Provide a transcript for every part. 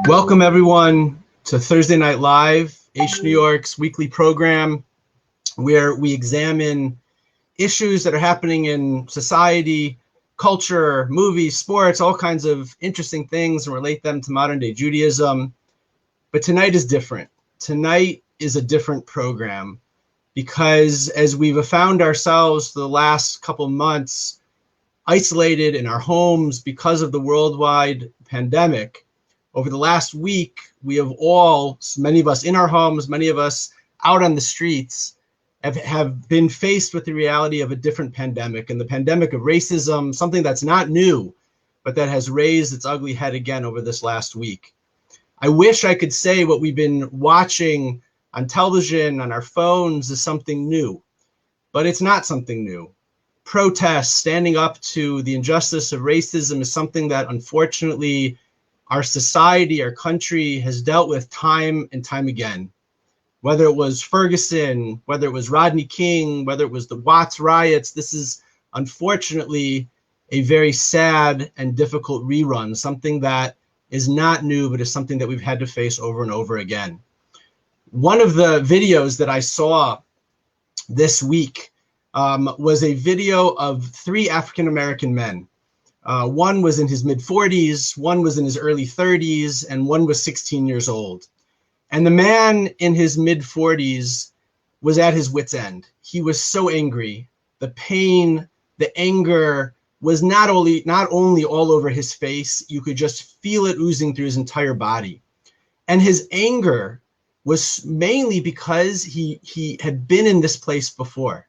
Welcome everyone to Thursday Night Live, H New York's weekly program where we examine issues that are happening in society, culture, movies, sports, all kinds of interesting things and relate them to modern day Judaism. But tonight is different. Tonight is a different program because as we've found ourselves the last couple months isolated in our homes because of the worldwide pandemic, over the last week, we have all, many of us in our homes, many of us out on the streets, have been faced with the reality of a different pandemic, and the pandemic of racism, something that's not new, but that has raised its ugly head again over this last week. I wish I could say what we've been watching on television, on our phones, is something new, but it's not something new. Protests, standing up to the injustice of racism is something that unfortunately our society, our country has dealt with time and time again. Whether it was Ferguson, whether it was Rodney King, whether it was the Watts riots, this is unfortunately a very sad and difficult rerun, something that is not new, but is something that we've had to face over and over again. One of the videos that I saw this week was a video of 3 African-American men. One was in his mid-40s, one was in his early 30s, and one was 16 years old. And the man in his mid-40s was at his wit's end. He was so angry. The pain, the anger was not only all over his face, you could just feel it oozing through his entire body. And his anger was mainly because he had been in this place before.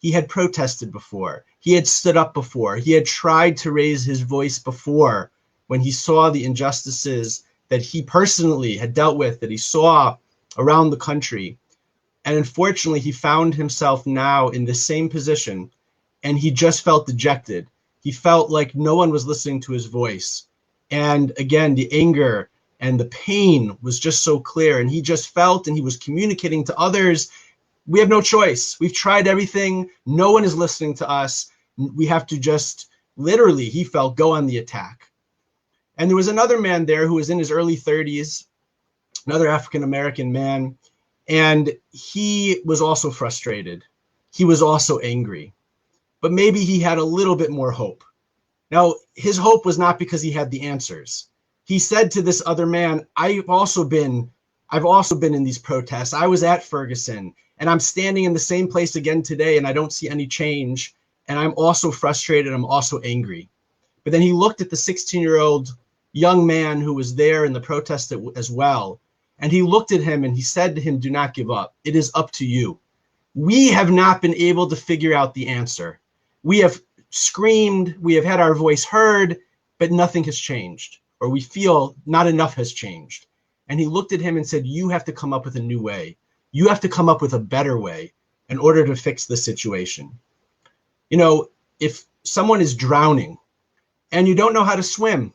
He had protested before. He had stood up before. He had tried to raise his voice before when he saw the injustices that he personally had dealt with, that he saw around the country. And unfortunately, he found himself now in the same position, and he just felt dejected. He felt like no one was listening to his voice. And again, the anger and the pain was just so clear. And he just felt, and he was communicating to others, we have no choice. We've tried everything. No one is listening to us. We have to just literally, he felt, go on the attack. And there was another man there who was in his early 30s, another African-American man, and he was also frustrated. He was also angry, but maybe he had a little bit more hope. Now, his hope was not because he had the answers. He said to this other man, I've also been in these protests. I was at Ferguson, and I'm standing in the same place again today, and I don't see any change. And I'm also frustrated. I'm also angry. But then he looked at the 16-year-old young man who was there in the protest as well. And he looked at him and he said to him, do not give up. It is up to you. We have not been able to figure out the answer. We have screamed. We have had our voice heard, but nothing has changed, or we feel not enough has changed. And he looked at him and said, you have to come up with a new way. You have to come up with a better way in order to fix the situation. You know, if someone is drowning and you don't know how to swim,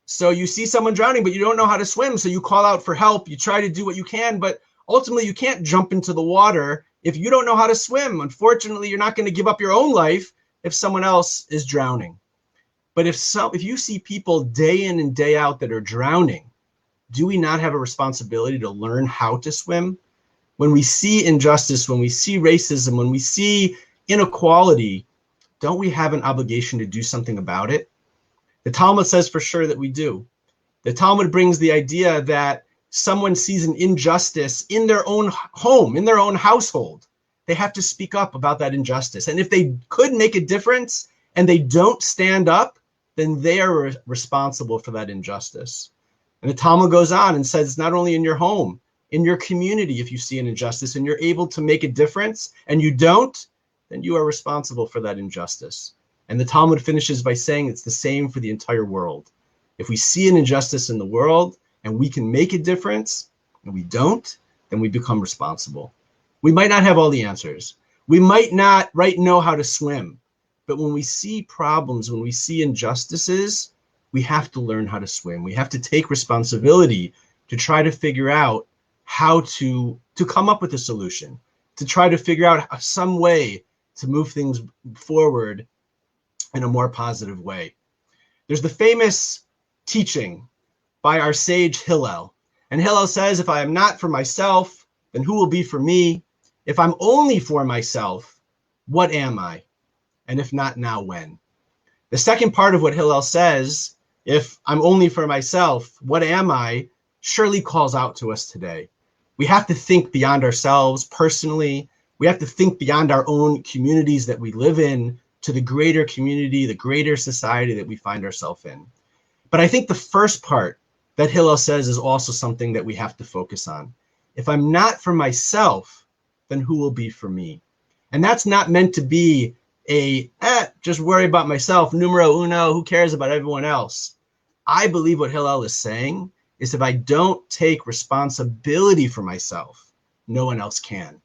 so you see someone drowning, but you don't know how to swim, so you call out for help, you try to do what you can, but ultimately you can't jump into the water if you don't know how to swim. Unfortunately, you're not going to give up your own life if someone else is drowning. But if you see people day in and day out that are drowning, do we not have a responsibility to learn how to swim? When we see injustice, when we see racism, when we see inequality, don't we have an obligation to do something about it? The Talmud says for sure that we do. The Talmud brings the idea that someone sees an injustice in their own home, in their own household. They have to speak up about that injustice. And if they could make a difference and they don't stand up, then they are responsible for that injustice. And the Talmud goes on and says, not only in your home, in your community, if you see an injustice and you're able to make a difference and you don't, then you are responsible for that injustice. And the Talmud finishes by saying it's the same for the entire world. If we see an injustice in the world and we can make a difference and we don't, then we become responsible. We might not have all the answers. We might not know how to swim. But when we see problems, when we see injustices, we have to learn how to swim. We have to take responsibility to try to figure out how to come up with a solution, to try to figure out some way to move things forward in a more positive way. There's the famous teaching by our sage Hillel. And Hillel says, if I am not for myself, then who will be for me? If I'm only for myself, what am I? And if not now, when? The second part of what Hillel says, if I'm only for myself, what am I, surely calls out to us today. We have to think beyond ourselves personally. We have to think beyond our own communities that we live in to the greater community, the greater society that we find ourselves in. But I think the first part that Hillel says is also something that we have to focus on. If I'm not for myself, then who will be for me? And that's not meant to be just worry about myself, numero uno, who cares about everyone else? I believe what Hillel is saying is if I don't take responsibility for myself, no one else can.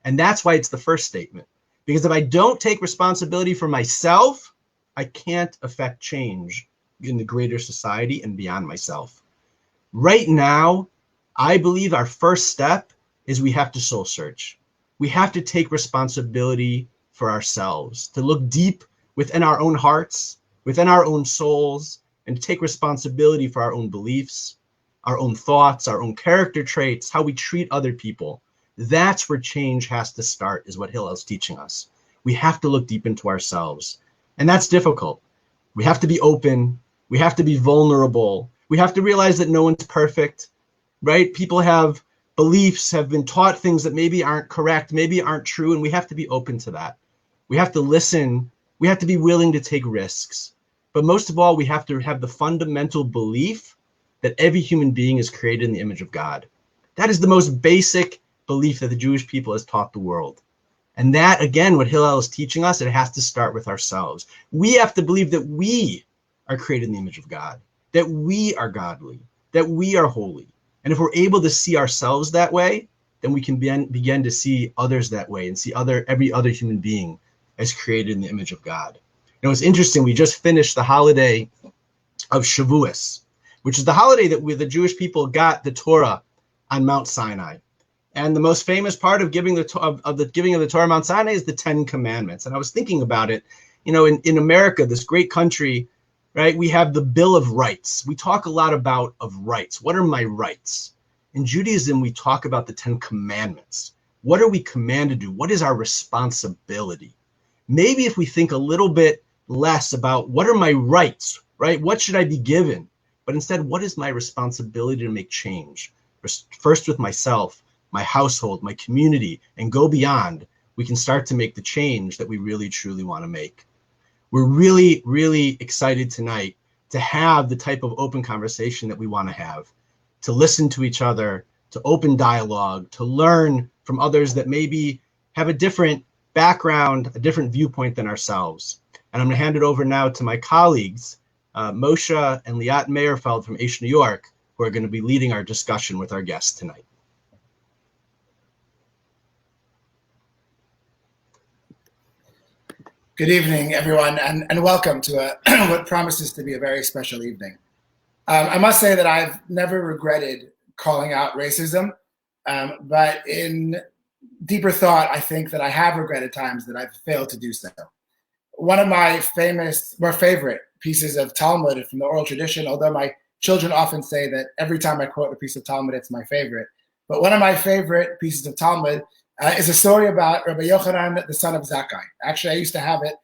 And that's why it's the first statement. Because if I don't take responsibility for myself, I can't affect change in the greater society and beyond myself. Right now, I believe our first step is we have to soul search. We have to take responsibility for ourselves, to look deep within our own hearts, within our own souls, and to take responsibility for our own beliefs, our own thoughts, our own character traits, how we treat other people. That's where change has to start, is what Hillel's teaching us. We have to look deep into ourselves. And that's difficult. We have to be open. We have to be vulnerable. We have to realize that no one's perfect, right? People have beliefs, have been taught things that maybe aren't correct, maybe aren't true, and we have to be open to that. We have to listen. We have to be willing to take risks. But most of all, we have to have the fundamental belief that every human being is created in the image of God. That is the most basic belief that the Jewish people has taught the world. And that, again, what Hillel is teaching us, it has to start with ourselves. We have to believe that we are created in the image of God, that we are godly, that we are holy. And if we're able to see ourselves that way, then we can begin to see others that way and see every other human being as created in the image of God. You know, it's interesting, we just finished the holiday of Shavuos, which is the holiday that the Jewish people got the Torah on Mount Sinai. And the most famous part of giving the giving of the Torah on Mount Sinai is the 10 Commandments. And I was thinking about it, you know, in America, this great country, right? We have the Bill of Rights. We talk a lot about rights. What are my rights? In Judaism, we talk about the 10 Commandments. What are we commanded to do? What is our responsibility? Maybe if we think a little bit less about what are my rights, right? What should I be given? But instead, what is my responsibility to make change? First with myself, my household, my community, and go beyond, we can start to make the change that we really, truly want to make. We're really, really excited tonight to have the type of open conversation that we want to have, to listen to each other, to open dialogue, to learn from others that maybe have a different background, a different viewpoint than ourselves. And I'm going to hand it over now to my colleagues, Moshe and Liat Meyerfeld from Aish, New York, who are going to be leading our discussion with our guests tonight. Good evening, everyone, and welcome to what promises to be a very special evening. I must say that I've never regretted calling out racism, but in deeper thought, I think that I have regretted times that I've failed to do so. One of my favorite pieces of Talmud from the oral tradition, although my children often say that every time I quote a piece of Talmud, it's my favorite. But one of my favorite pieces of Talmud is a story about Rabbi Yochanan, the son of Zakkai. Actually, I used to have it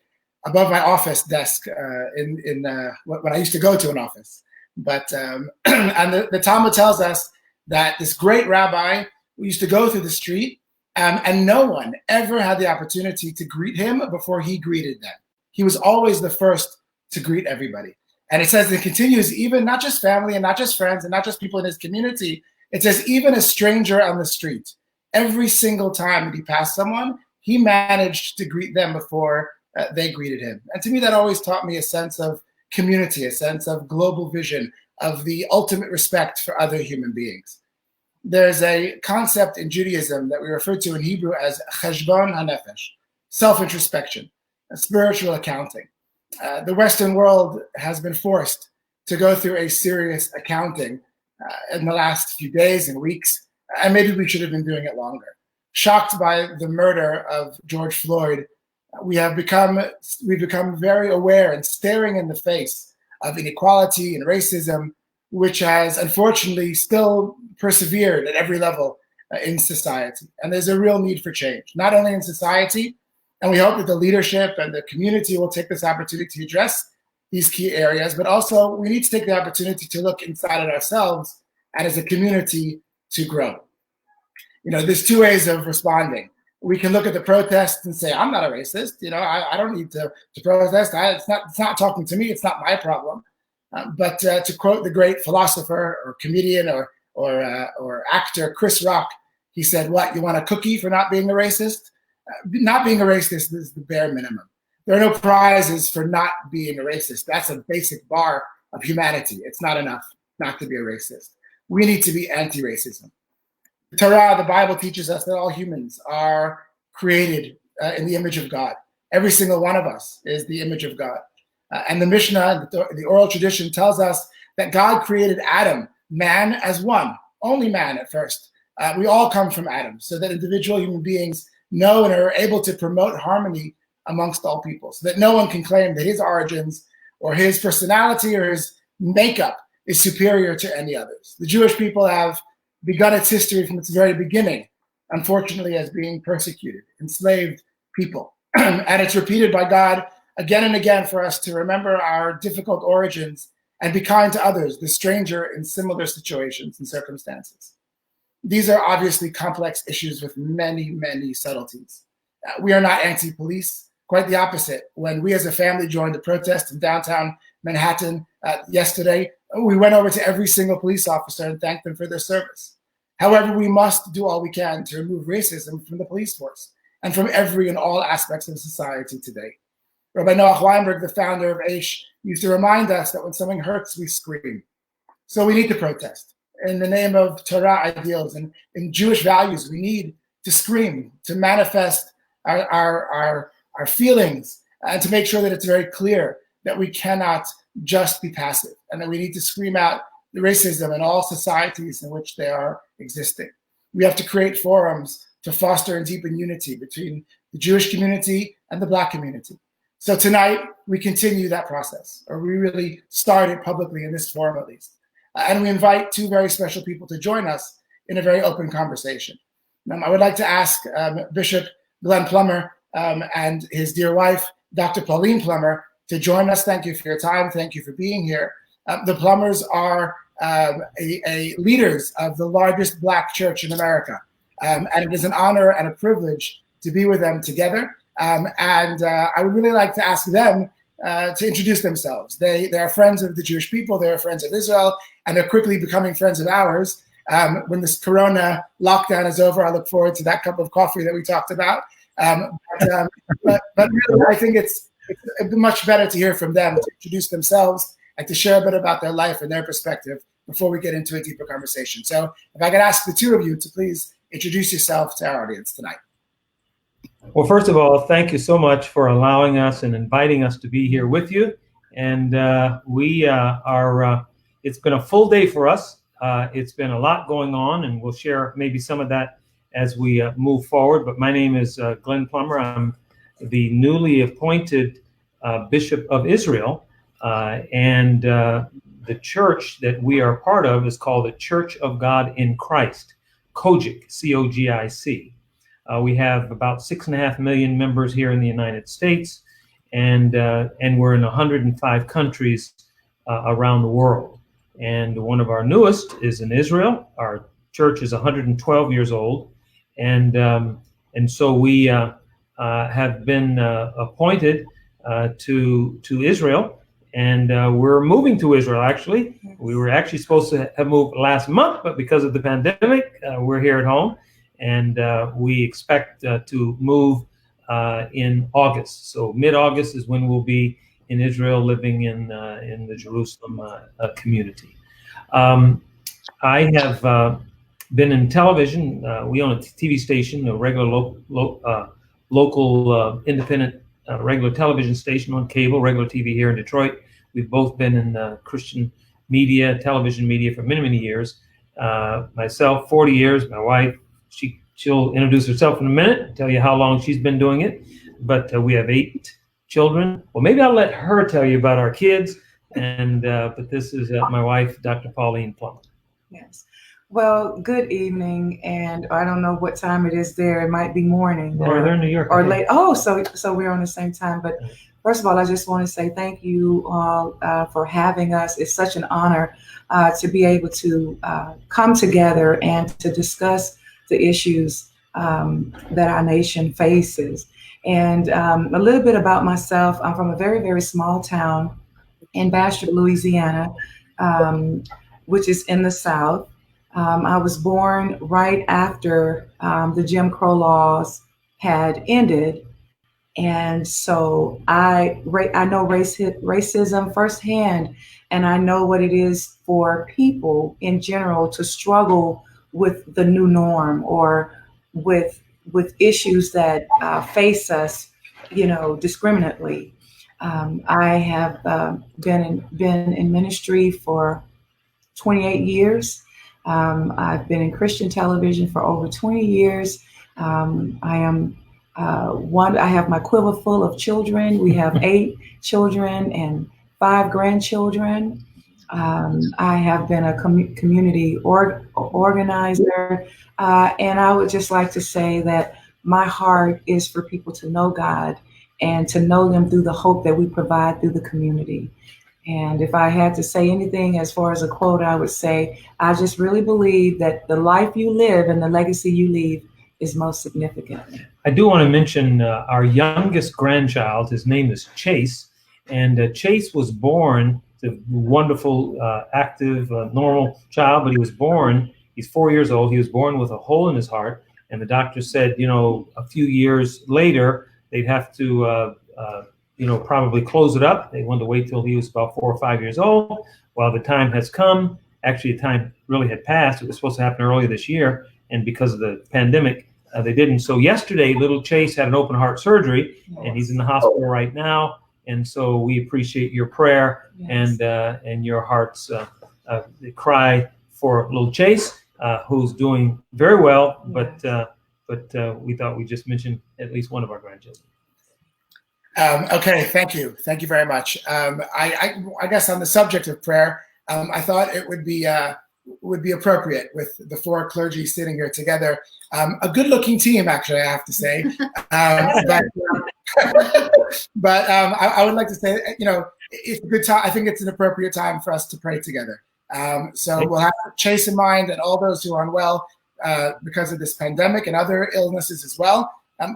above my office desk when I used to go to an office. But and the Talmud tells us that this great rabbi used to go through the street, and no one ever had the opportunity to greet him before he greeted them. He was always the first to greet everybody. And it says it continues, even not just family and not just friends and not just people in his community. It says even a stranger on the street. Every single time that he passed someone, he managed to greet them before they greeted him. And to me, that always taught me a sense of community, a sense of global vision, of the ultimate respect for other human beings. There's a concept in Judaism that we refer to in Hebrew as cheshbon hanefesh, self-introspection, a spiritual accounting. The Western world has been forced to go through a serious accounting in the last few days and weeks, and maybe we should have been doing it longer. Shocked by the murder of George Floyd, we've become very aware and staring in the face of inequality and racism, which has unfortunately still persevered at every level in society. And there's a real need for change, not only in society, and we hope that the leadership and the community will take this opportunity to address these key areas, but also we need to take the opportunity to look inside at ourselves and as a community to grow. There's two ways of responding. We can look at the protests and say, I'm not a racist. I don't need to protest. It's not talking to me. It's not my problem. But to quote the great philosopher or comedian or actor Chris Rock, he said, "What, you want a cookie for not being a racist?" Not being a racist is the bare minimum. There are no prizes for not being a racist. That's a basic bar of humanity. It's not enough not to be a racist. We need to be anti-racism. The Torah, the Bible, teaches us that all humans are created in the image of God. Every single one of us is the image of God. And the Mishnah, the oral tradition, tells us that God created Adam, man as one, only man at first. We all come from Adam, so that individual human beings know and are able to promote harmony amongst all people, so that no one can claim that his origins or his personality or his makeup is superior to any others. The Jewish people have begun its history from its very beginning, unfortunately, as being persecuted, enslaved people. And it's repeated by God again and again for us to remember our difficult origins and be kind to others, the stranger in similar situations and circumstances. These are obviously complex issues with many, many subtleties. We are not anti-police, quite the opposite. When we as a family joined the protest in downtown Manhattan yesterday, we went over to every single police officer and thanked them for their service. However, we must do all we can to remove racism from the police force and from every and all aspects of society today. Rabbi Noach Weinberg, the founder of Aish, used to remind us that when something hurts, we scream. So we need to protest. In the name of Torah ideals and in Jewish values, we need to scream, to manifest our feelings, and to make sure that it's very clear that we cannot just be passive, and that we need to scream out the racism in all societies in which they are existing. We have to create forums to foster and deepen unity between the Jewish community and the Black community. So tonight, we continue that process, or we really start it publicly in this forum at least. And we invite two very special people to join us in a very open conversation. I would like to ask Bishop Glenn Plummer and his dear wife, Dr. Pauline Plummer, to join us. Thank you for your time. Thank you for being here. The Plummers are leaders of the largest Black church in America. And it is an honor and a privilege to be with them together. And I would really like to ask them to introduce themselves. They are friends of the Jewish people, they are friends of Israel, and they're quickly becoming friends of ours. When this Corona lockdown is over, I look forward to that cup of coffee that we talked about. But really, I think it's much better to hear from them, to introduce themselves and to share a bit about their life and their perspective before we get into a deeper conversation. So if I could ask the two of you to please introduce yourself to our audience tonight. Well, first of all, thank you so much for allowing us and inviting us to be here with you. And it's been a full day for us. It's been a lot going on, and we'll share maybe some of that as we move forward. But my name is Glenn Plummer. I'm the newly appointed Bishop of Israel. And the church that we are part of is called the Church of God in Christ, COGIC, C-O-G-I-C. We have about 6.5 million members here in the United States, and we're in 105 countries around the world. And one of our newest is in Israel. Our church is 112 years old, and so we have been appointed to Israel, and we're moving to Israel. Actually, we were actually supposed to have moved last month, but because of the pandemic, we're here at home. And we expect to move in August. So mid-August is when we'll be in Israel, living in the Jerusalem community. I have been in television. We own a TV station, a regular local independent regular television station on cable, regular TV here in Detroit. We've both been in Christian media, television media for many, many years. Myself, 40 years. My wife, she'll introduce herself in a minute, tell you how long she's been doing it. But we have 8 children. Well, maybe I'll let her tell you about our kids, And but this is my wife, Dr. Pauline Plummer. Yes. Well, good evening, and I don't know what time it is there. It might be morning Or they're in New York. or late. Oh, so we're on the same time. But first of all, I just want to say thank you all for having us. It's such an honor to be able to come together and to discuss the issues that our nation faces. And a little bit about myself. I'm from a very, very small town in Bastrop, Louisiana, which is in the South. I was born right after the Jim Crow laws had ended. And so I know racism firsthand, and I know what it is for people in general to struggle with the new norm or with issues that face us, discriminately. I have been in ministry for 28 years. I've been in Christian television for over 20 years. I am I have my quiver full of children. We have 8 children and 5 grandchildren. I have been a community organizer. And I would just like to say that my heart is for people to know God and to know them through the hope that we provide through the community. And if I had to say anything as far as a quote, I would say, I just really believe that the life you live and the legacy you leave is most significant. I do want to mention our youngest grandchild. His name is Chase. And Chase was born, a wonderful, active, normal child, but he was born, he's 4 years old. He was born with a hole in his heart. And the doctor said, a few years later, they'd have to probably close it up. They wanted to wait till he was about 4 or 5 years old. Well, the time has come. Actually, the time really had passed. It was supposed to happen earlier this year. And because of the pandemic, they didn't. So yesterday, little Chase had an open heart surgery, and he's in the hospital right now. And so we appreciate your prayer and your heart's cry for little Chase, who's doing very well. But we thought we'd just mention at least one of our grandchildren. Okay, thank you. Thank you very much. I guess on the subject of prayer, I thought it would be appropriate with the 4 clergy sitting here together. A good-looking team, actually, I have to say. But I would like to say, it's a good time. I think it's an appropriate time for us to pray together. So we'll have Chase in mind and all those who are unwell because of this pandemic and other illnesses as well.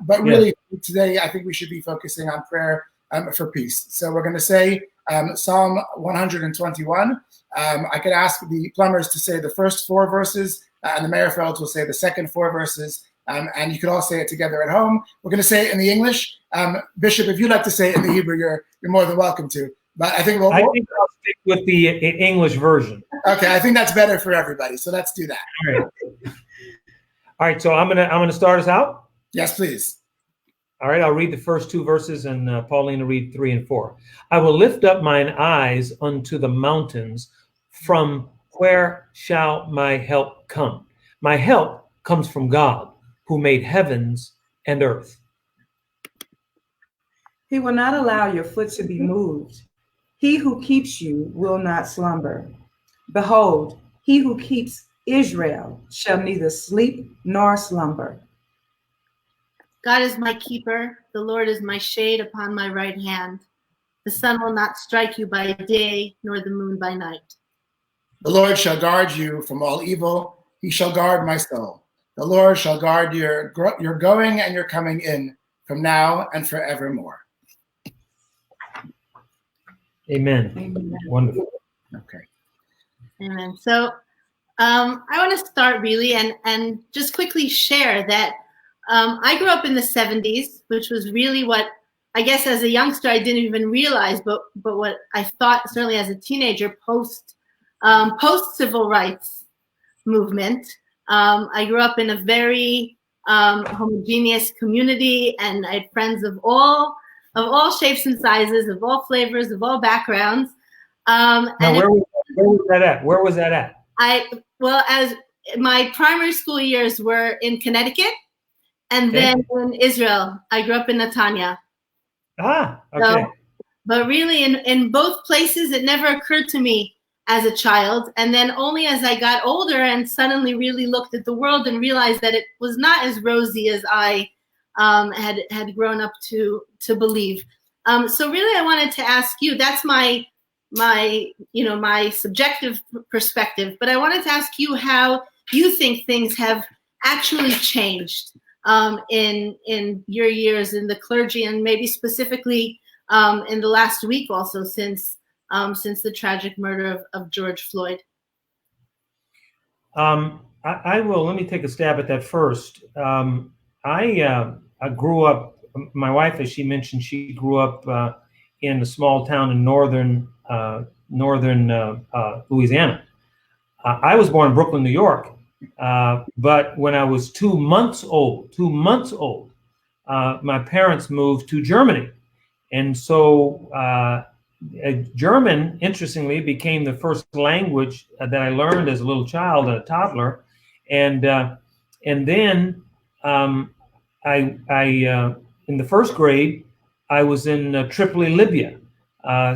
But really, today, I think we should be focusing on prayer for peace. So we're going to say Psalm 121. I could ask the plumbers to say the first 4 verses, and the Mayerfelds will say the second 4 verses, and you could all say it together at home. We're going to say it in the English. Bishop, if you'd like to say it in the Hebrew, you're more than welcome to. But I think I'll stick with the English version. Okay, I think that's better for everybody. So let's do that. All right. So I'm gonna start us out. Yes, please. All right, I'll read the first 2 verses, and Pauline will read 3 and 4. I will lift up mine eyes unto the mountains. From where shall my help come? My help comes from God, who made heavens and earth. He will not allow your foot to be moved. He who keeps you will not slumber. Behold, he who keeps Israel shall neither sleep nor slumber. God is my keeper. The Lord is my shade upon my right hand. The sun will not strike you by day, nor the moon by night. The Lord shall guard you from all evil. He shall guard my soul. The Lord shall guard your going and your coming in from now and forevermore. Amen. Amen. Wonderful. Okay. Amen. So I want to start really and just quickly share that I grew up in the 70s, which was really what I guess as a youngster I didn't even realize, but what I thought certainly as a teenager post civil rights movement. I grew up in a very homogeneous community, and I had friends of all shapes and sizes, of all flavors, of all backgrounds. Now, where was that at? Where was that at? As my primary school years were in Connecticut, and then in Israel. I grew up in Netanya. Ah, okay. But really, in both places, it never occurred to me as a child. And then only as I got older and suddenly really looked at the world and realized that it was not as rosy as I had grown up to believe. So really, I wanted to ask you, that's my subjective perspective, but I wanted to ask you how you think things have actually changed in your years in the clergy, and maybe specifically in the last week also, since the tragic murder of George Floyd. I will. Let me take a stab at that first. I grew up. My wife, as she mentioned, she grew up in a small town in northern Louisiana. I was born in Brooklyn, New York, but when I was 2 months old, my parents moved to Germany, and so German, interestingly, became the first language that I learned as a little child, a toddler, and then I in the first grade, I was in Tripoli, Libya.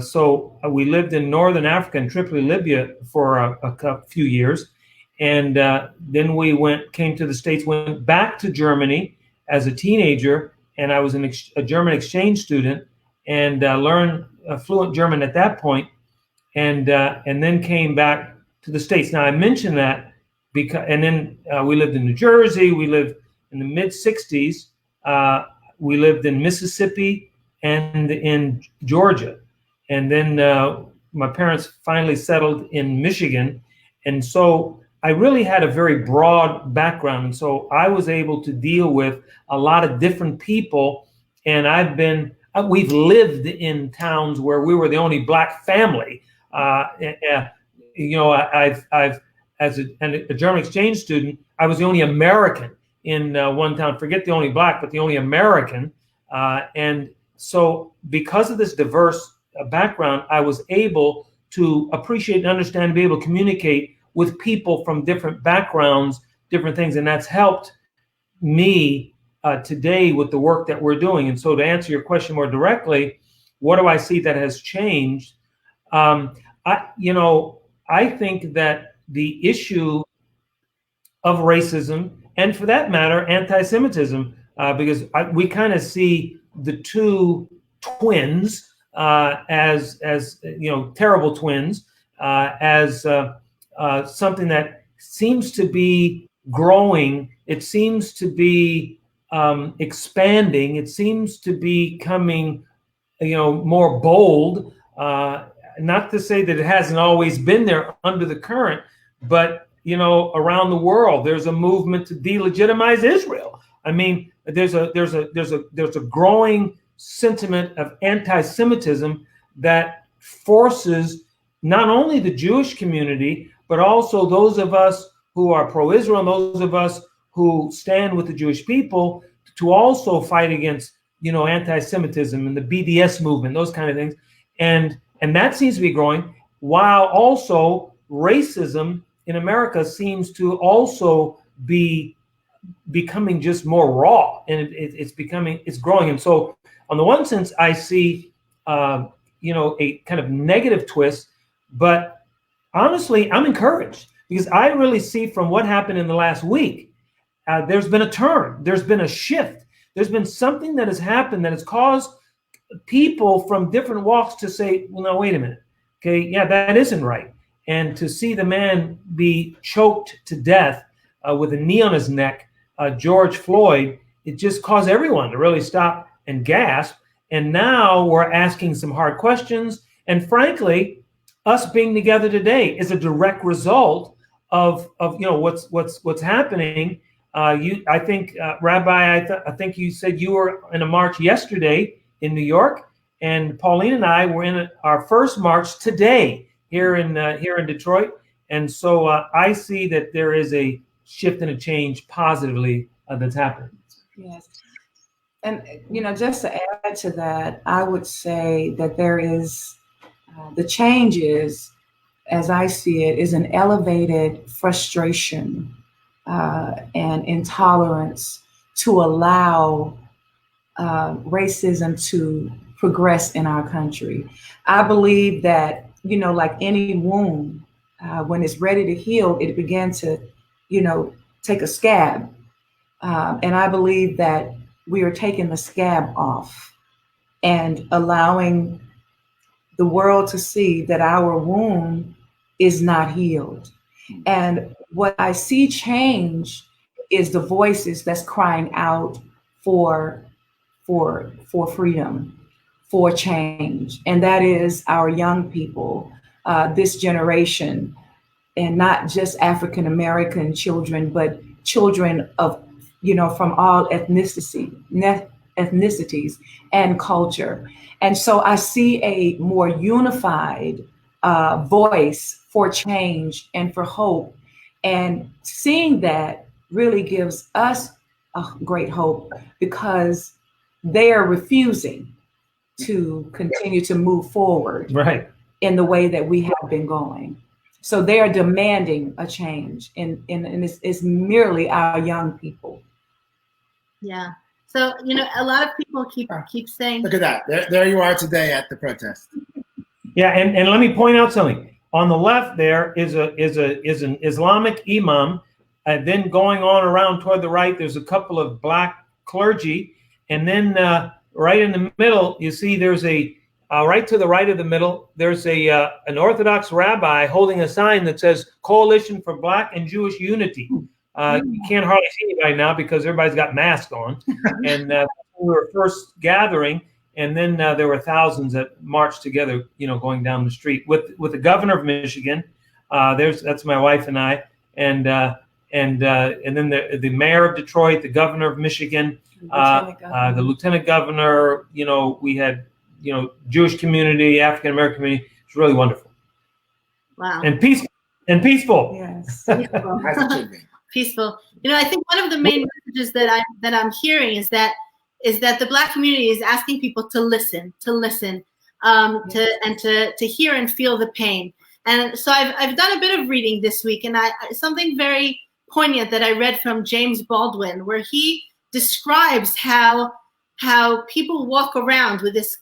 So we lived in northern Africa, in Tripoli, Libya, for a few years, and then we came to the States, went back to Germany as a teenager, and I was a German exchange student, and learned fluent German at that point, and then came back to the States. Now I mention that because, and then we lived in New Jersey. We lived in the mid '60s. We lived in Mississippi and in Georgia, and then my parents finally settled in Michigan, and so I really had a very broad background, and so I was able to deal with a lot of different people, and we've lived in towns where we were the only Black family. I've as a German exchange student, I was the only American in one town. Forget the only Black, but the only American. And so because of this diverse background, I was able to appreciate and understand and be able to communicate with people from different backgrounds, different things. And that's helped me today with the work that we're doing. And so to answer your question more directly, what do I see that has changed? I think that the issue of racism, and for that matter, anti-Semitism, because we kind of see the two twins as terrible twins, as something that seems to be growing. It seems to be expanding. It seems to be becoming, more bold. Not to say that it hasn't always been there under the current, but around the world, there's a movement to delegitimize Israel. I mean, there's a growing sentiment of anti-Semitism that forces not only the Jewish community, but also those of us who are pro-Israel, and those of us who stand with the Jewish people, to also fight against, anti-Semitism and the BDS movement, those kind of things. And that seems to be growing, while also racism in America seems to also be becoming just more raw, and it's growing. And so on the one sense, I see, a kind of negative twist, but honestly, I'm encouraged because I really see from what happened in the last week, there's been a turn, there's been a shift, there's been something that has happened that has caused people from different walks to say, well, no, wait a minute. Okay, yeah, that isn't right. And to see the man be choked to death with a knee on his neck, George Floyd, it just caused everyone to really stop and gasp. And now we're asking some hard questions. And frankly, us being together today is a direct result of what's happening. I think, Rabbi, I think you said you were in a march yesterday in New York, and Pauline and I were in our first march today here in Detroit. And so I see that there is a shift and a change positively that's happening. Yes. And, just to add to that, I would say that there is, the change is, as I see it, is an elevated frustration and intolerance to allow racism to progress in our country. I believe that, you know, like any wound, when it's ready to heal, it began to, you know, take a scab. And I believe that we are taking the scab off and allowing the world to see that our wound is not healed. And what I see change is the voices that's crying out for freedom, for change. And that is our young people, this generation, and not just African American children, but children of, you know, from all ethnicities and culture. And so I see a more unified voice for change and for hope. And seeing that really gives us a great hope, because they are refusing to continue to move forward in the way that we have been going. So they are demanding a change, and it's merely our young people. Yeah. So, you know, a lot of people keep saying, look at that. There you are today at the protest. Yeah, and let me point out something. On the left there is an Islamic imam, and then going on around toward the right, there's a couple of black clergy, and then right in the middle, you see there's a right to the right of the middle, there's an Orthodox rabbi holding a sign that says Coalition for Black and Jewish Unity. You can't hardly see it right now because everybody's got masks on. And we were first gathering, and then there were thousands that marched together, you know, going down the street with the governor of Michigan. That's my wife and I, and then the mayor of Detroit, the governor of Michigan, the lieutenant governor. You know, we had, you know, Jewish community, African American community. It's really wonderful. Wow. And peaceful. Yes. Peaceful. You know, I think one of the main messages that I'm hearing is that the Black community is asking people to listen, to hear and feel the pain. And so I've done a bit of reading this week, and something very poignant that I read from James Baldwin, where he describes how people walk around with this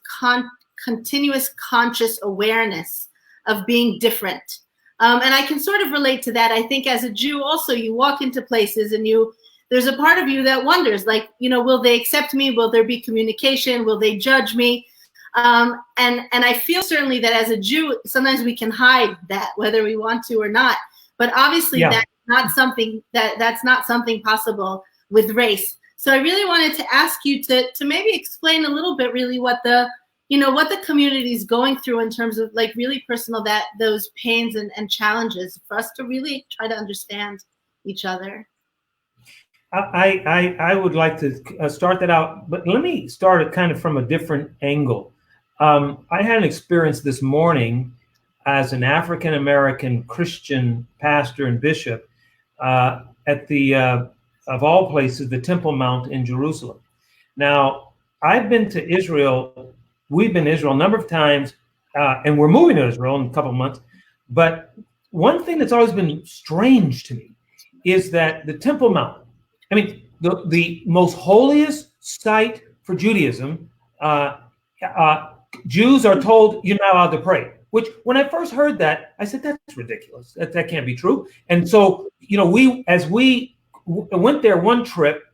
continuous conscious awareness of being different. And I can sort of relate to that. I think as a Jew also, you walk into places and there's a part of you that wonders, like, you know, will they accept me? Will there be communication? Will they judge me? And I feel certainly that as a Jew, sometimes we can hide that, whether we want to or not. But obviously that's not something possible with race. So I really wanted to ask you to maybe explain a little bit really what the community is going through in terms of, like, really personal, that those pains and challenges, for us to really try to understand each other. I would like to start that out, but let me start it kind of from a different angle. I had an experience this morning as an African American Christian pastor and bishop at the of all places, the Temple Mount in Jerusalem. Now, I've been to Israel. We've been to Israel a number of times, and we're moving to Israel in a couple of months. But one thing that's always been strange to me is that the Temple Mount, I mean, the most holiest site for Judaism, Jews are told you're not allowed to pray. Which, when I first heard that, I said, that's ridiculous. That can't be true. And so, you know, we went there one trip,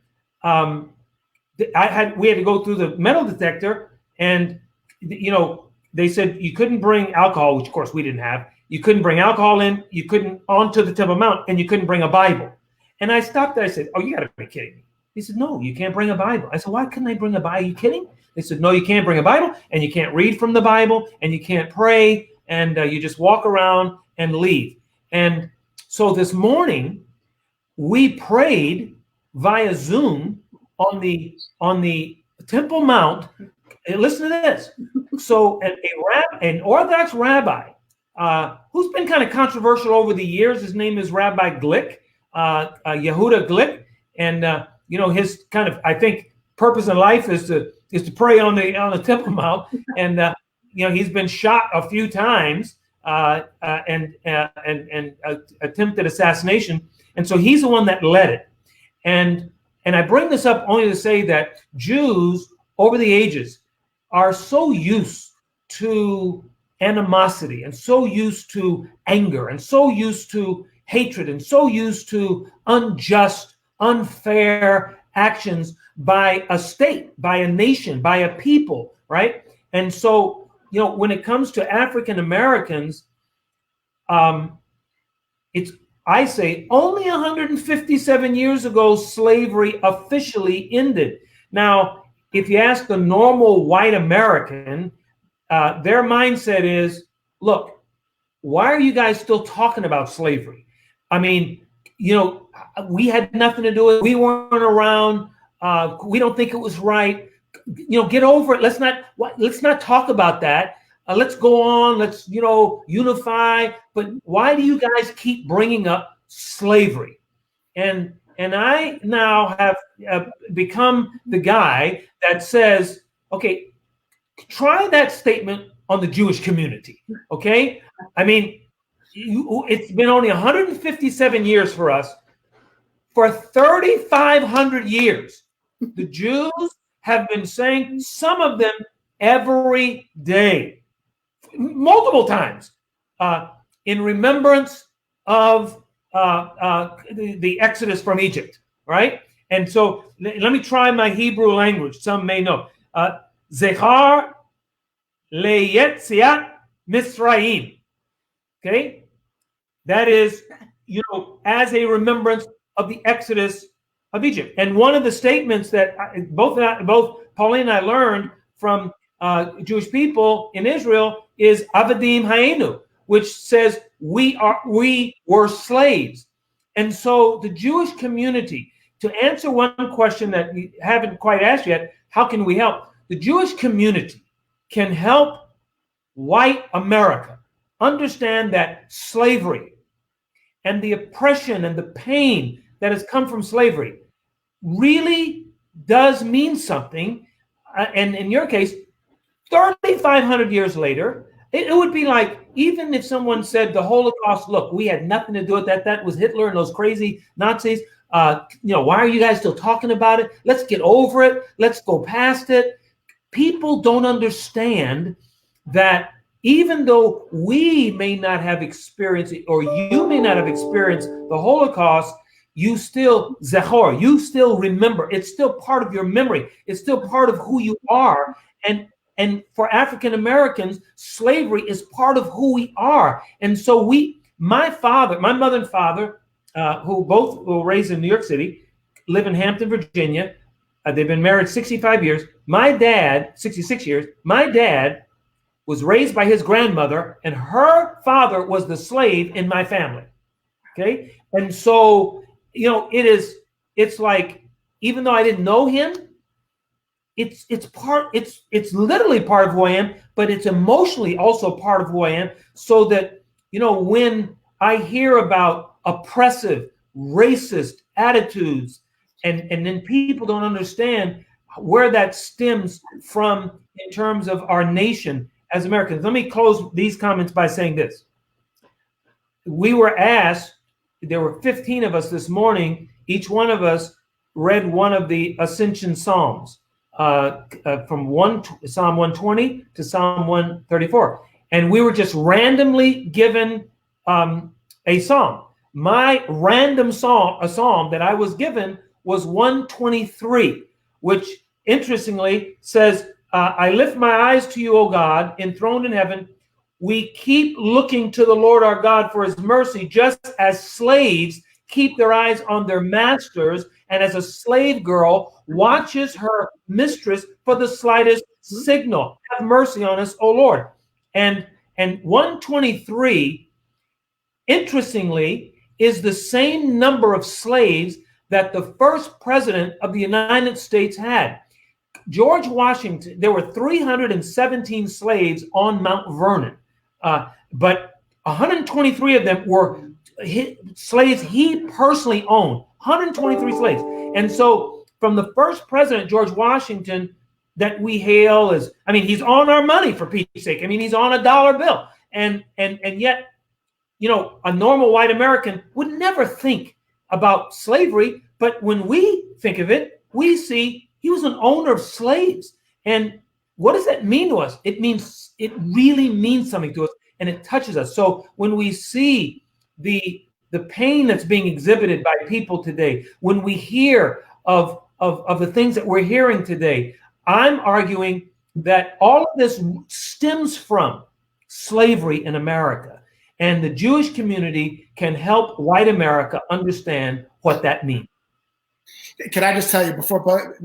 we had to go through the metal detector, and, you know, they said you couldn't bring alcohol, which of course we didn't have. You couldn't bring alcohol in, you couldn't onto the Temple Mount, and you couldn't bring a Bible. And I stopped there. I said, oh, you got to be kidding me. He said, no, you can't bring a Bible. I said, why couldn't I bring a Bible? Are you kidding? They said, no, you can't bring a Bible, and you can't read from the Bible, and you can't pray, and you just walk around and leave. And so this morning, we prayed via Zoom on the Temple Mount. And listen to this. So an Orthodox rabbi who's been kind of controversial over the years, his name is Rabbi Glick, Yehuda Glick, and you know, his kind of, I think, purpose in life is to pray on the Temple Mount, and you know, he's been shot a few times and attempted assassination, and so he's the one that led it. And I bring this up only to say that Jews over the ages are so used to animosity and so used to anger and so used to hatred and so used to unjust, unfair actions by a state, by a nation, by a people, right? And so, when it comes to African Americans, I say only 157 years ago, slavery officially ended. Now, if you ask the normal white American, their mindset is, look, why are you guys still talking about slavery? I mean, we had nothing to do with it. We weren't around. We don't think it was right. Get over it. Let's not talk about that. Let's go on. Let's, unify. But why do you guys keep bringing up slavery? And I now have become the guy that says, okay, try that statement on the Jewish community. Okay. I mean, it's been only 157 years for us. For 3,500 years, the Jews have been saying, some of them every day, multiple times, in remembrance of the Exodus from Egypt, right? And so let me try my Hebrew language. Some may know. Zechar leyetziat Misraim. Okay? That is, as a remembrance of the Exodus of Egypt. And one of the statements that both Pauline and I learned from Jewish people in Israel is Avadim Hayenu, which says we were slaves. And so the Jewish community, to answer one question that we haven't quite asked yet, how can we help? The Jewish community can help white America understand that slavery and the oppression and the pain that has come from slavery really does mean something. And in your case, 3,500 years later, it would be like, even if someone said the Holocaust, look, we had nothing to do with that. That was Hitler and those crazy Nazis. Why are you guys still talking about it? Let's get over it. Let's go past it. People don't understand that even though we may not have experienced it, or you may not have experienced the Holocaust, you still zechor, you still remember. It's still part of your memory. It's still part of who you are. And for African Americans, slavery is part of who we are. And so my mother and father, who both were raised in New York City, live in Hampton, Virginia. They've been married 65 years. My dad, 66 years. My dad was raised by his grandmother, and her father was the slave in my family. Okay. And so, it's like, even though I didn't know him, it's literally part of who I am, but it's emotionally also part of who I am. So that, when I hear about oppressive, racist attitudes, and then people don't understand where that stems from in terms of our nation as Americans. Let me close these comments by saying this. We were asked, there were 15 of us this morning, each one of us read one of the Ascension Psalms, from Psalm 120 to Psalm 134. And we were just randomly given a psalm. My random psalm that I was given was 123, which interestingly says, I lift my eyes to you, O God, enthroned in heaven. We keep looking to the Lord our God for his mercy, just as slaves keep their eyes on their masters, and as a slave girl watches her mistress for the slightest signal. Have mercy on us, O Lord. And 123, interestingly, is the same number of slaves that the first president of the United States had. George Washington, there were 317 slaves on Mount Vernon, but 123 of them were slaves he personally owned, 123 slaves. And so from the first president, George Washington, that we hail as, he's on our money, for Pete's sake. He's on a dollar bill. And yet, a normal white American would never think about slavery. But when we think of it, we see he was an owner of slaves. And what does that mean to us? It really means something to us, and it touches us. So when we see the pain that's being exhibited by people today, when we hear of the things that we're hearing today, I'm arguing that all of this stems from slavery in America, and the Jewish community can help white America understand what that means. Can I just tell you before,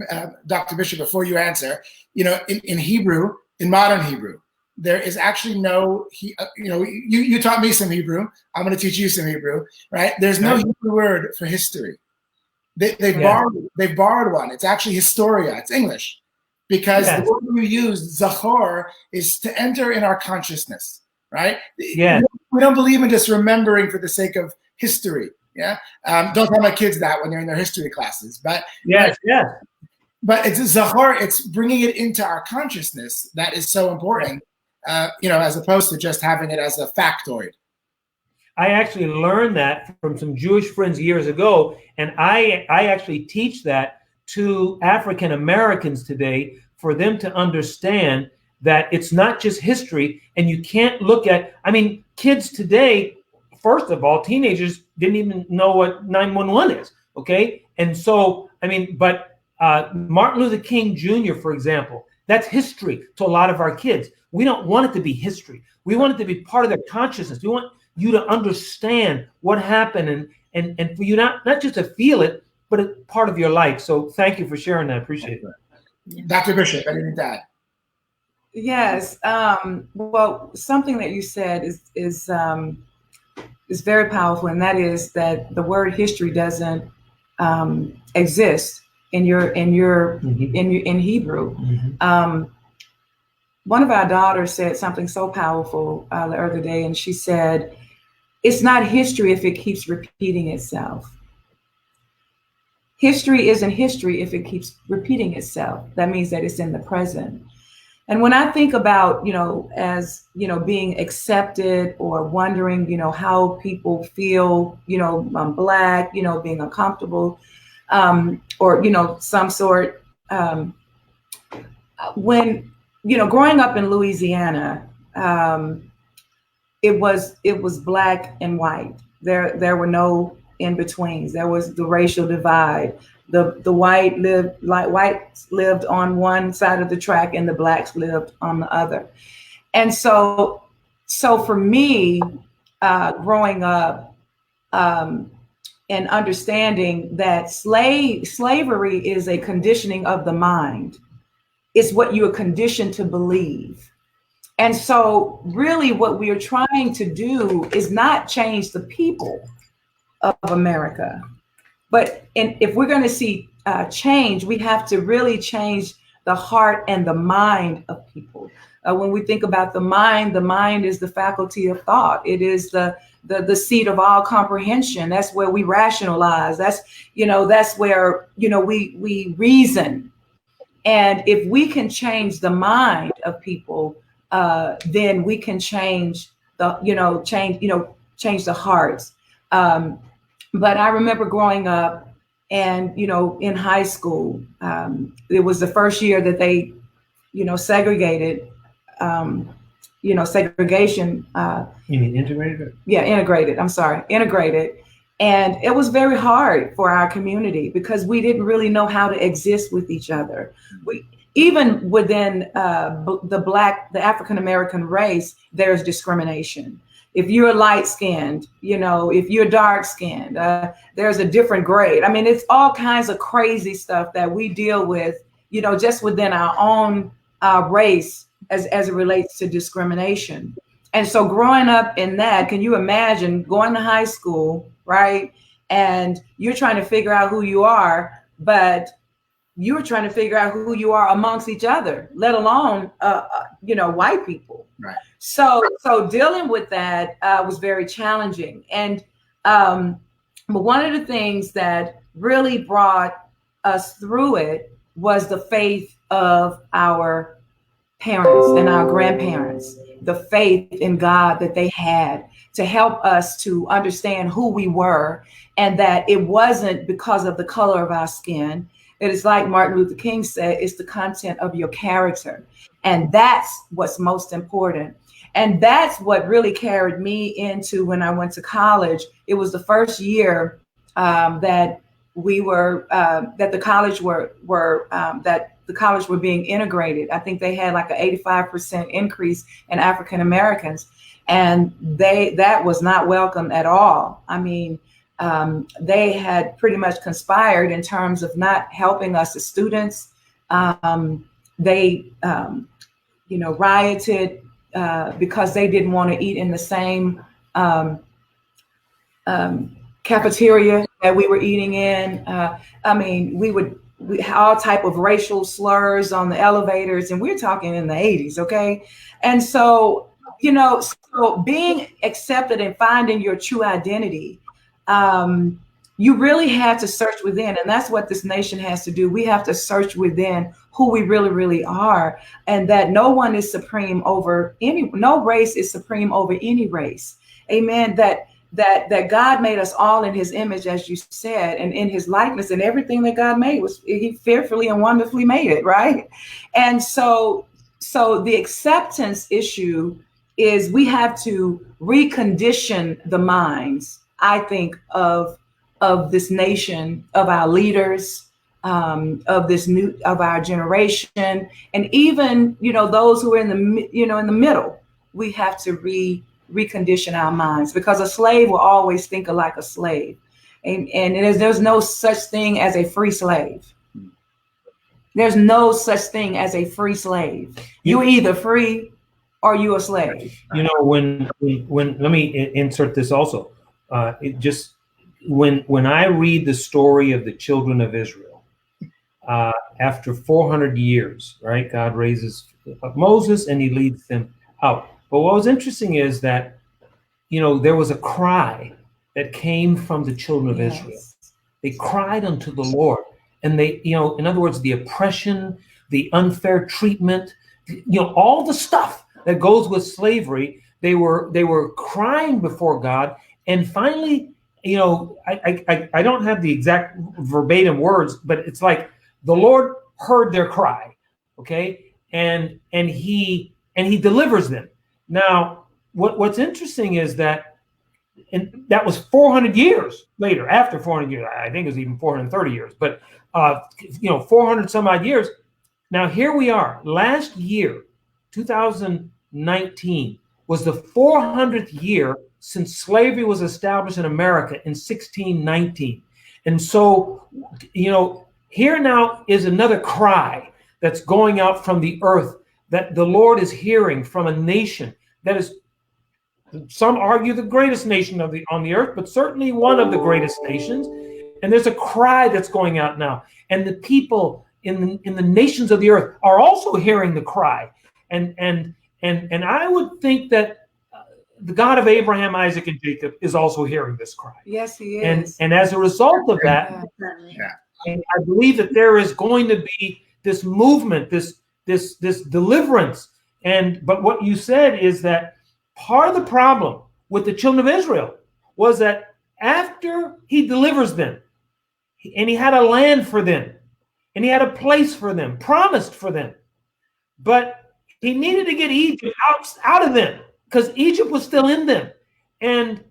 Dr. Bishop, before you answer, in Hebrew, in modern Hebrew, there is actually no, you taught me some Hebrew. I'm going to teach you some Hebrew, right? There's no Hebrew word for history. They've borrowed one. It's actually historia. It's English, because the word we use, zachor, is to enter in our consciousness, right? Yeah. We don't believe in just remembering for the sake of history. Yeah. Don't tell my kids that when they're in their history classes. But but it's zachor. It's bringing it into our consciousness that is so important. As opposed to just having it as a factoid. I actually learned that from some Jewish friends years ago, and I actually teach that to African Americans today for them to understand that it's not just history, and you can't look at, kids today, first of all, teenagers didn't even know what 911 is, okay? And so, but Martin Luther King Jr., for example, that's history to a lot of our kids. We don't want it to be history. We want it to be part of their consciousness. We want you to understand what happened and for you not just to feel it, but it's part of your life. So thank you for sharing that. I appreciate that. Dr. Bishop, anything to add? Yes. Well, something that you said is very powerful, and that is that the word history doesn't exist in Hebrew. Mm-hmm. One of our daughters said something so powerful the other day, and she said, "It's not history if it keeps repeating itself. History isn't history if it keeps repeating itself. That means that it's in the present." And when I think about, as, being accepted or wondering, how people feel, Black, being uncomfortable, or, some sort, when, growing up in Louisiana, it was Black and white. There were no in-betweens. There was the racial divide. The whites lived on one side of the track and the Blacks lived on the other. And so for me, growing up and understanding that slavery is a conditioning of the mind. It's what you are conditioned to believe. And so really what we are trying to do is not change the people of America. But if we're going to see change, we have to really change the heart and the mind of people. When we think about the mind is the faculty of thought. It is the seat of all comprehension. That's where we rationalize. That's where, we reason. And if we can change the mind of people, then we can change change the hearts. But I remember growing up and, in high school, it was the first year that they, segregated, segregation. You mean integrated? Yeah, integrated. I'm sorry, integrated. And it was very hard for our community because we didn't really know how to exist with each other. Even within the African-American race, there's discrimination. If you're light-skinned, if you're dark-skinned, there's a different grade. It's all kinds of crazy stuff that we deal with, just within our own race as it relates to discrimination. And so growing up in that, can you imagine going to high school, right? And you're trying to figure out who you are, but you're trying to figure out who you are amongst each other, let alone, white people. Right. So dealing with that was very challenging. And but one of the things that really brought us through it was the faith of our parents and our grandparents, the faith in God that they had to help us to understand who we were, and that it wasn't because of the color of our skin. It is like Martin Luther King said, it's the content of your character. And that's what's most important. And that's what really carried me into when I went to college. It was the first year that we were that the college were being integrated. I think they had like an 85% increase in African Americans, and that was not welcome at all. I mean, they had pretty much conspired in terms of not helping us as students. They rioted because they didn't want to eat in the same cafeteria that we were eating in. I mean, we all type of racial slurs on the elevators, and we're talking in the 80s, okay? And so, so being accepted and finding your true identity, you really had to search within, and that's what this nation has to do. We have to search within who we really, really are, and that no one is supreme over no race is supreme over any race. Amen. That God made us all in his image, as you said, and in his likeness, and everything that God made he fearfully and wonderfully made it, right? And so the acceptance issue is we have to recondition the minds, I think, of this nation, of our leaders, of our generation, and even those who are in the middle. We have to recondition our minds, because a slave will always think like a slave, and there's no such thing as a free slave. There's no such thing as a free slave. You're either free or you're a slave. When let me insert this also. When I read the story of the children of Israel, after 400 years, right? God raises up Moses and he leads them out. But what was interesting is that, there was a cry that came from the children of Israel. They cried unto the Lord, and they, in other words, the oppression, the unfair treatment, all the stuff that goes with slavery, they were crying before God. And finally, I don't have the exact verbatim words, but it's like the Lord heard their cry, okay, and he delivers them. Now, what's interesting is that, and that was 400 years later. After 400 years, I think it was even 430 years, but 400 some odd years. Now here we are. Last year, 2019, was the 400th year since slavery was established in America in 1619. And so, here now is another cry that's going out from the earth that the Lord is hearing from a nation that is, some argue, the greatest nation on the earth, but certainly one of the greatest nations. And there's a cry that's going out now. And the people in the nations of the earth are also hearing the cry. And I would think that the God of Abraham, Isaac, and Jacob is also hearing this cry. Yes, he is. And as a result of that, and I believe that there is going to be this movement, this deliverance. But what you said is that part of the problem with the children of Israel was that after he delivers them, and he had a land for them, and he had a place for them, promised for them, but he needed to get Egypt out of them, because Egypt was still in them. And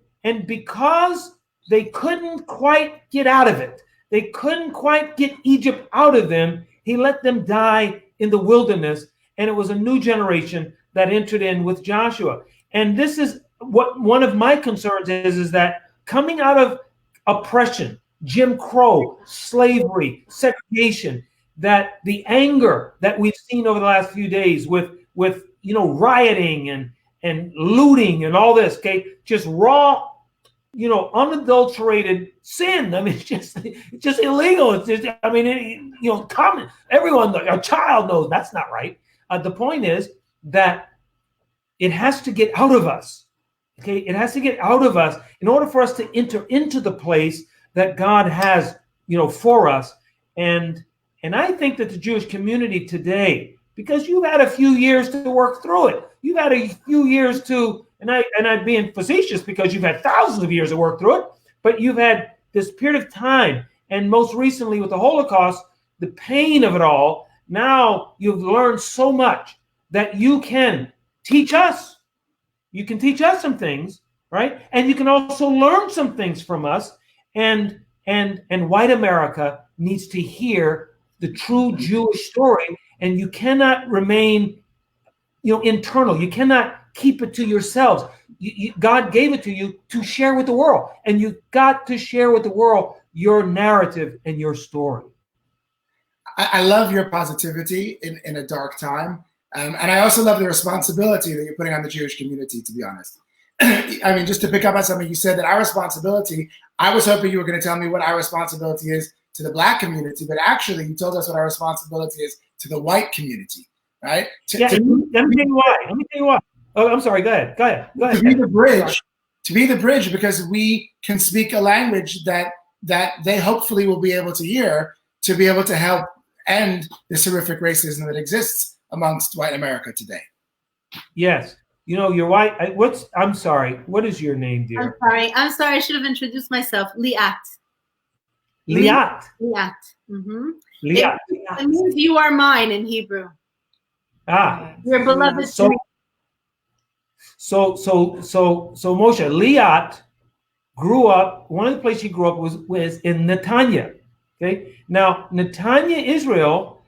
because they couldn't quite get out of it, they couldn't quite get Egypt out of them, he let them die in the wilderness. And it was a new generation that entered in with Joshua. And this is what one of my concerns is that coming out of oppression, Jim Crow, slavery, segregation, that the anger that we've seen over the last few days with rioting and looting and all this, okay, just raw, unadulterated sin. I mean, it's just illegal. It's just, common. Everyone, a child knows that's not right. The point is that it has to get out of us. Okay, it has to get out of us in order for us to enter into the place that God has, for us. And I think that the Jewish community today, because you've had a few years to work through it, you've had a few years to, and I'm being facetious because you've had thousands of years to work through it, but you've had this period of time, and most recently with the Holocaust, the pain of it all, now you've learned so much that you can teach us. You can teach us some things, right? And you can also learn some things from us. And white America needs to hear the true Jewish story. And you cannot remain, internal. You cannot keep it to yourselves. God gave it to you to share with the world, and you got to share with the world your narrative and your story. I love your positivity in a dark time. And I also love the responsibility that you're putting on the Jewish community, to be honest. I mean, just to pick up on something you said, that our responsibility, I was hoping you were going to tell me what our responsibility is to the Black community, but actually you told us what our responsibility is to the white community, right? Let me tell you why. Oh, I'm sorry. Go ahead. To be the bridge, because we can speak a language that they hopefully will be able to hear, to be able to help end this horrific racism that exists amongst white America today. Yes. You're white. I'm sorry. What is your name, dear? I'm sorry. I should have introduced myself. Liat. Liat. Mm-hmm. Liat. It means you are mine in Hebrew. Your beloved. So Moshe, Liat grew up, one of the places she grew up was in Netanya. Okay. Now, Netanya, Israel,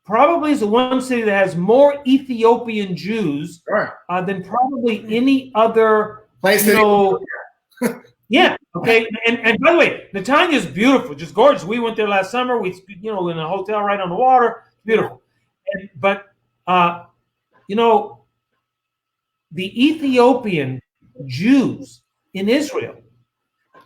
probably is the one city that has more Ethiopian Jews than probably any other place. Yeah. Okay. And by the way, Netanya is beautiful, just gorgeous. We went there last summer. We, in a hotel right on the water. Beautiful. But the Ethiopian Jews in Israel,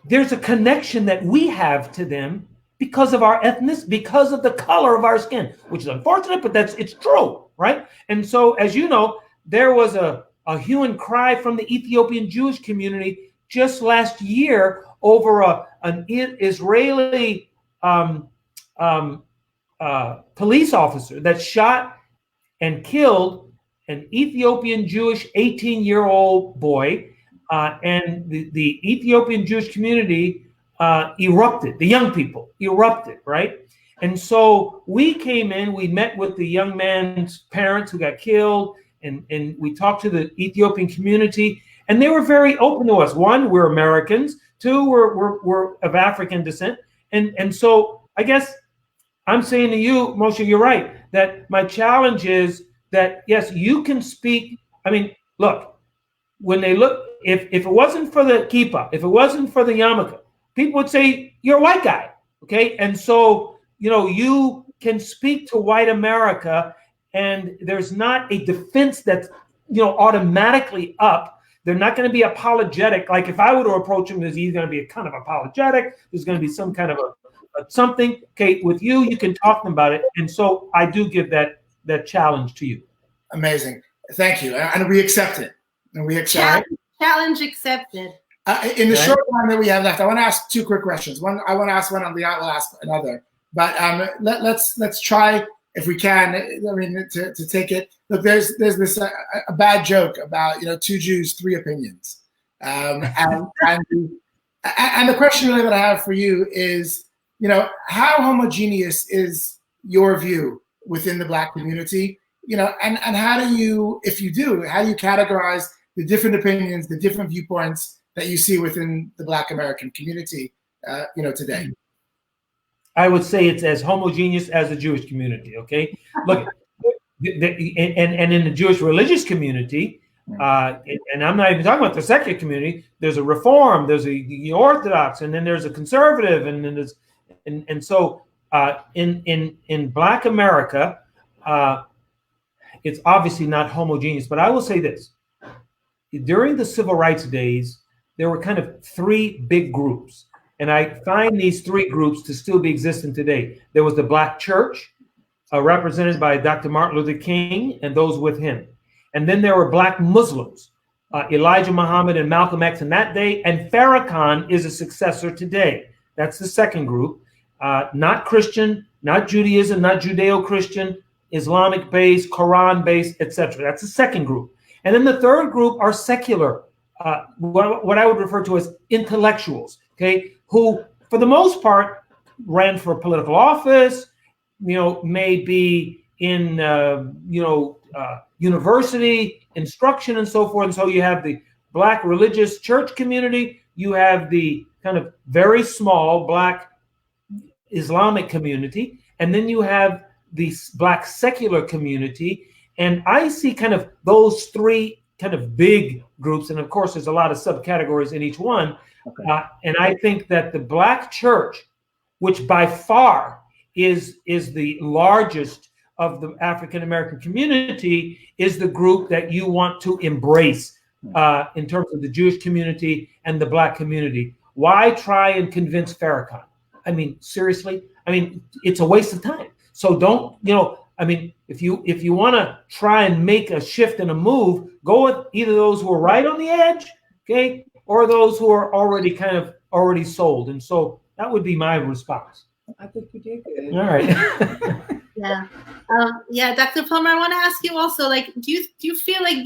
there's a connection that we have to them because of our ethnicity, because of the color of our skin, which is unfortunate, but it's true, right? And so, as you know, there was a hue and cry from the Ethiopian Jewish community just last year over an Israeli police officer that shot and killed an Ethiopian Jewish 18-year-old boy, and the Ethiopian Jewish community erupted. The young people erupted, right? And so we came in, we met with the young man's parents who got killed, and we talked to the Ethiopian community, and they were very open to us. One, we're Americans. Two, we're of African descent. And so I guess I'm saying to you, Moshe, you're right, that my challenge is that, yes, you can speak. I mean, look, when they look, if it wasn't for the kippah, if it wasn't for the yarmulke, people would say, you're a white guy, okay? And so, you can speak to white America, and there's not a defense that's, automatically up. They're not going to be apologetic. Like if I were to approach him, he's going to be a kind of apologetic. There's going to be some kind of a something. Okay, with you can talk to them about it. And so I do give that challenge to you. Amazing. Thank you. And we accept it. And we accept it. Challenge accepted. In the short time that we have left, I want to ask two quick questions. One, I want to ask one, and Liat will ask another. But let's try, if we can, to take it. Look, there's this a bad joke about 2 Jews, 3 opinions, and the question really that I have for you is, how homogeneous is your view within the Black community? And how do you, if you do, how do you categorize the different opinions, the different viewpoints that you see within the Black American community, today? I would say it's as homogeneous as the Jewish community. Okay, look, and in the Jewish religious community, and I'm not even talking about the secular community. There's a Reform, there's a Orthodox, and then there's a conservative, and then there's and so in Black America, it's obviously not homogeneous. But I will say this: during the civil rights days, there were kind of 3 big groups. And I find these 3 groups to still be existent today. There was the Black church, represented by Dr. Martin Luther King and those with him. And then there were Black Muslims, Elijah Muhammad and Malcolm X in that day. And Farrakhan is a successor today. That's the second group. Not Christian, not Judaism, not Judeo-Christian, Islamic-based, Quran-based, etc. That's the second group. And then the third group are secular, what I would refer to as intellectuals, okay, who, for the most part, ran for political office, may be in, university instruction and so forth. And so you have the Black religious church community, you have the kind of very small Black Islamic community, and then you have the Black secular community. And I see kind of those three kind of big groups. And of course, there's a lot of subcategories in each one. Okay. And I think that the Black church, which by far is the largest of the African American community, is the group that you want to embrace in terms of the Jewish community and the Black community. Why try and convince Farrakhan? I mean, seriously? I mean, it's a waste of time. So don't, if you want to try and make a shift and a move, go with either those who are right on the edge, okay, or those who are already sold. And so that would be my response. I think you did good. All right. Yeah, Dr. Plummer, I want to ask you also, like, do you feel like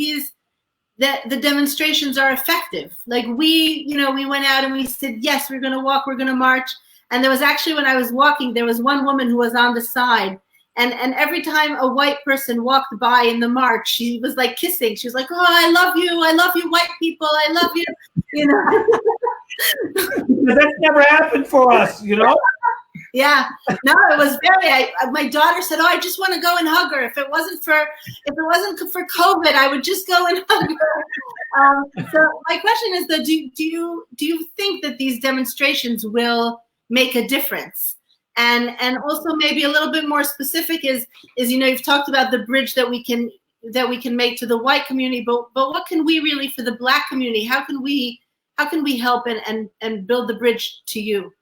that the demonstrations are effective? Like we went out and we said, yes, we're going to walk, we're going to march. And there was actually, when I was walking, there was one woman who was on the side. And every time a white person walked by in the march, she was like kissing. She was like, oh, I love you, white people, I love you, That's never happened for us, Yeah, no, it was my daughter said, oh, I just want to go and hug her. If it wasn't for COVID, I would just go and hug her. So my question is, though, do you think that these demonstrations will make a difference? And also maybe a little bit more specific is you've talked about the bridge that we can make to the white community, but what can we really for the Black community? How can we help and build the bridge to you?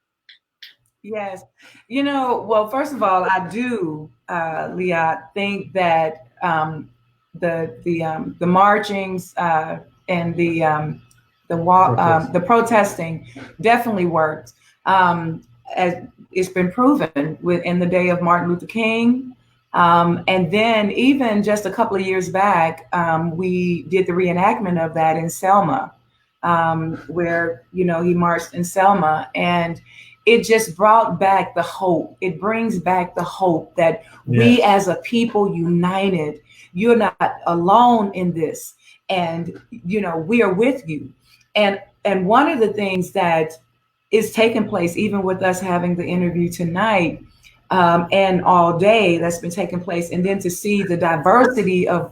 Yes. Well, first of all, I do, Leah, think that the marchings and the walk, the protesting definitely worked. As it's been proven in the day of Martin Luther King. And then even just a couple of years back, we did the reenactment of that in Selma, where, he marched in Selma, and it just brought back the hope. It brings back the hope that we as a people united, you're not alone in this. And, we are with you. And one of the things that is taking place, even with us having the interview tonight and all day that's been taking place, and then to see the diversity of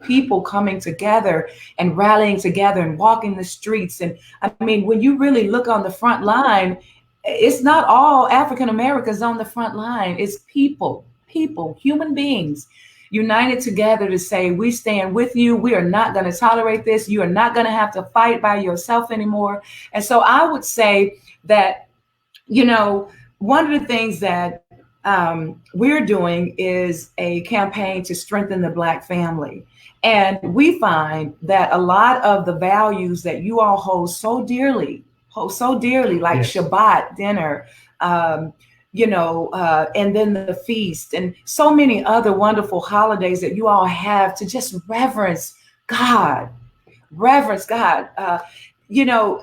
people coming together and rallying together and walking the streets. And I mean, when you really look on the front line, it's not all African Americans on the front line. It's people, human beings united together to say, we stand with you. We are not going to tolerate this. You are not going to have to fight by yourself anymore. And so I would say that, one of the things that we're doing is a campaign to strengthen the Black family. And we find that a lot of the values that you all hold so dearly, like Shabbat dinner, and then the feast and so many other wonderful holidays that you all have to just reverence God,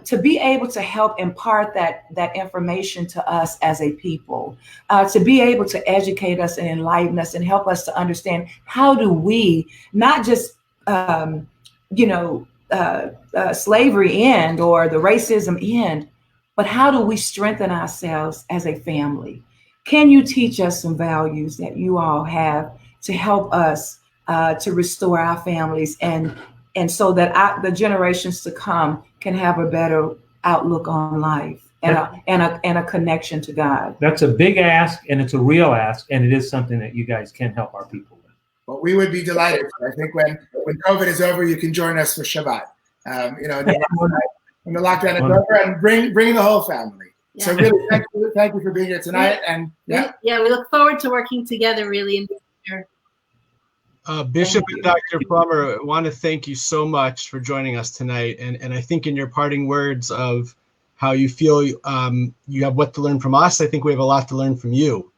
to be able to help impart that information to us as a people, to be able to educate us and enlighten us and help us to understand how do we not just, slavery end or the racism end, but how do we strengthen ourselves as a family? Can you teach us some values that you all have to help us to restore our families and so that the generations to come can have a better outlook on life and a connection to God? That's a big ask, and it's a real ask, and it is something that you guys can help our people with. Well, we would be delighted. I think when COVID is over, you can join us for Shabbat. When the lockdown is over, and bring the whole family. Yeah. So really, thank you for being here tonight. And we look forward to working together really in the future. Bishop and Dr. Plummer, I want to thank you so much for joining us tonight. And I think in your parting words of how you feel you have what to learn from us, I think we have a lot to learn from you.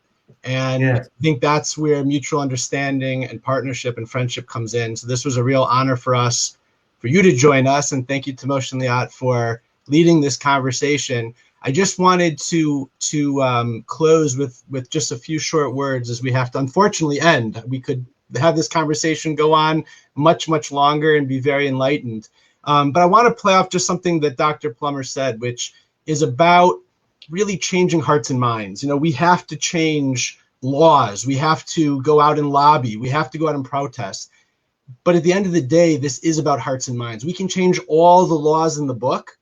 And I think that's where mutual understanding and partnership and friendship comes in. So this was a real honor for us, for you to join us. And thank you to Moshe and Liat for leading this conversation. I just wanted to close with just a few short words, as we have to unfortunately end. We could have this conversation go on much, much longer and be very enlightened. But I want to play off just something that Dr. Plummer said, which is about really changing hearts and minds. You know, we have to change laws. We have to go out and lobby. We have to go out and protest. But at the end of the day, this is about hearts and minds. We can change all the laws in the book,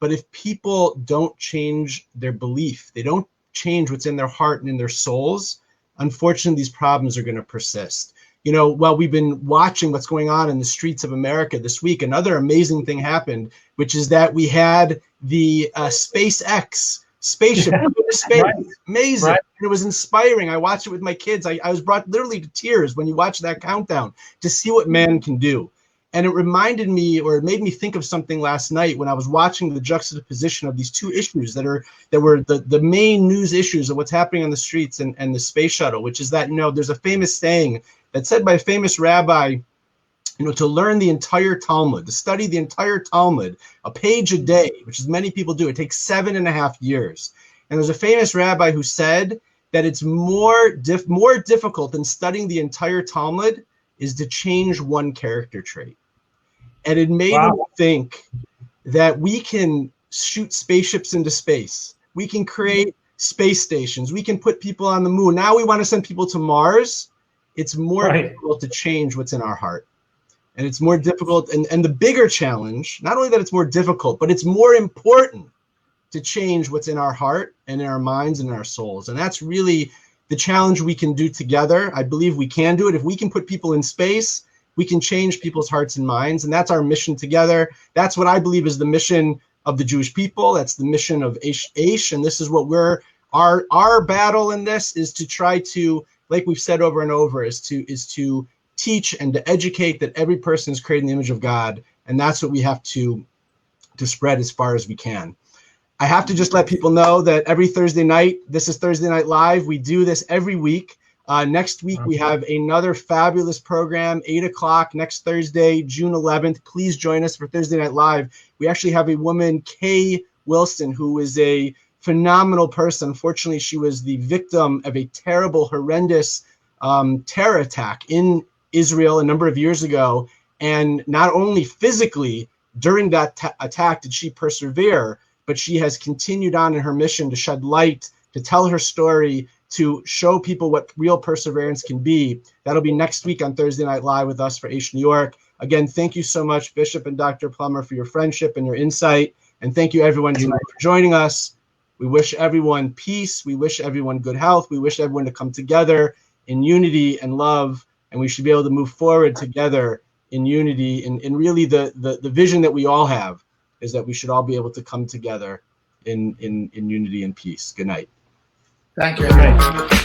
but if people don't change their belief, they don't change what's in their heart and in their souls, unfortunately, these problems are going to persist. You know, while we've been watching what's going on in the streets of America this week, another amazing thing happened, which is that we had the SpaceX spaceship into space. Right. Amazing. Right. And it was inspiring. I watched it with my kids. I was brought literally to tears when you watch that countdown to see what man can do. And it reminded me, or it made me think of something last night when I was watching the juxtaposition of these two issues that were the main news issues of what's happening on the streets and the space shuttle, which is that, you know, there's a famous saying that's said by a famous rabbi, you know, to learn the entire Talmud, to study the entire Talmud, a page a day, which is many people do. It takes 7.5 years. And there's a famous rabbi who said that it's more difficult than studying the entire Talmud is to change one character trait. And it made me think that we can shoot spaceships into space. We can create space stations. We can put people on the moon. Now we want to send people to Mars. It's more difficult to change what's in our heart. And it's more difficult. And the bigger challenge, not only that it's more difficult, but it's more important to change what's in our heart and in our minds and in our souls. And that's really the challenge we can do together. I believe we can do it. If we can put people in space, we can change people's hearts and minds. And that's our mission together. That's what I believe is the mission of the Jewish people. That's the mission of Aish. And this is what our battle in this is to try to, like we've said over and over, is to teach and to educate that every person is created in the image of God. And that's what we have to spread as far as we can. I have to just let people know that every Thursday night, this is Thursday Night Live. We do this every week. Next week, we have another fabulous program, 8 o'clock next Thursday, June 11th. Please join us for Thursday Night Live. We actually have a woman, Kay Wilson, who is a phenomenal person. Unfortunately, she was the victim of a terrible, horrendous terror attack in Israel a number of years ago. And not only physically during that attack did she persevere, but she has continued on in her mission to shed light, to tell her story, to show people what real perseverance can be. That'll be next week on Thursday Night Live with us for Aish New York. Again, thank you so much, Bishop and Dr. Plummer, for your friendship and your insight. And thank you, everyone, tonight for joining us. We wish everyone peace. We wish everyone good health. We wish everyone to come together in unity and love. And we should be able to move forward together in unity. And really the vision that we all have is that we should all be able to come together in unity and peace. Good night. Thank you.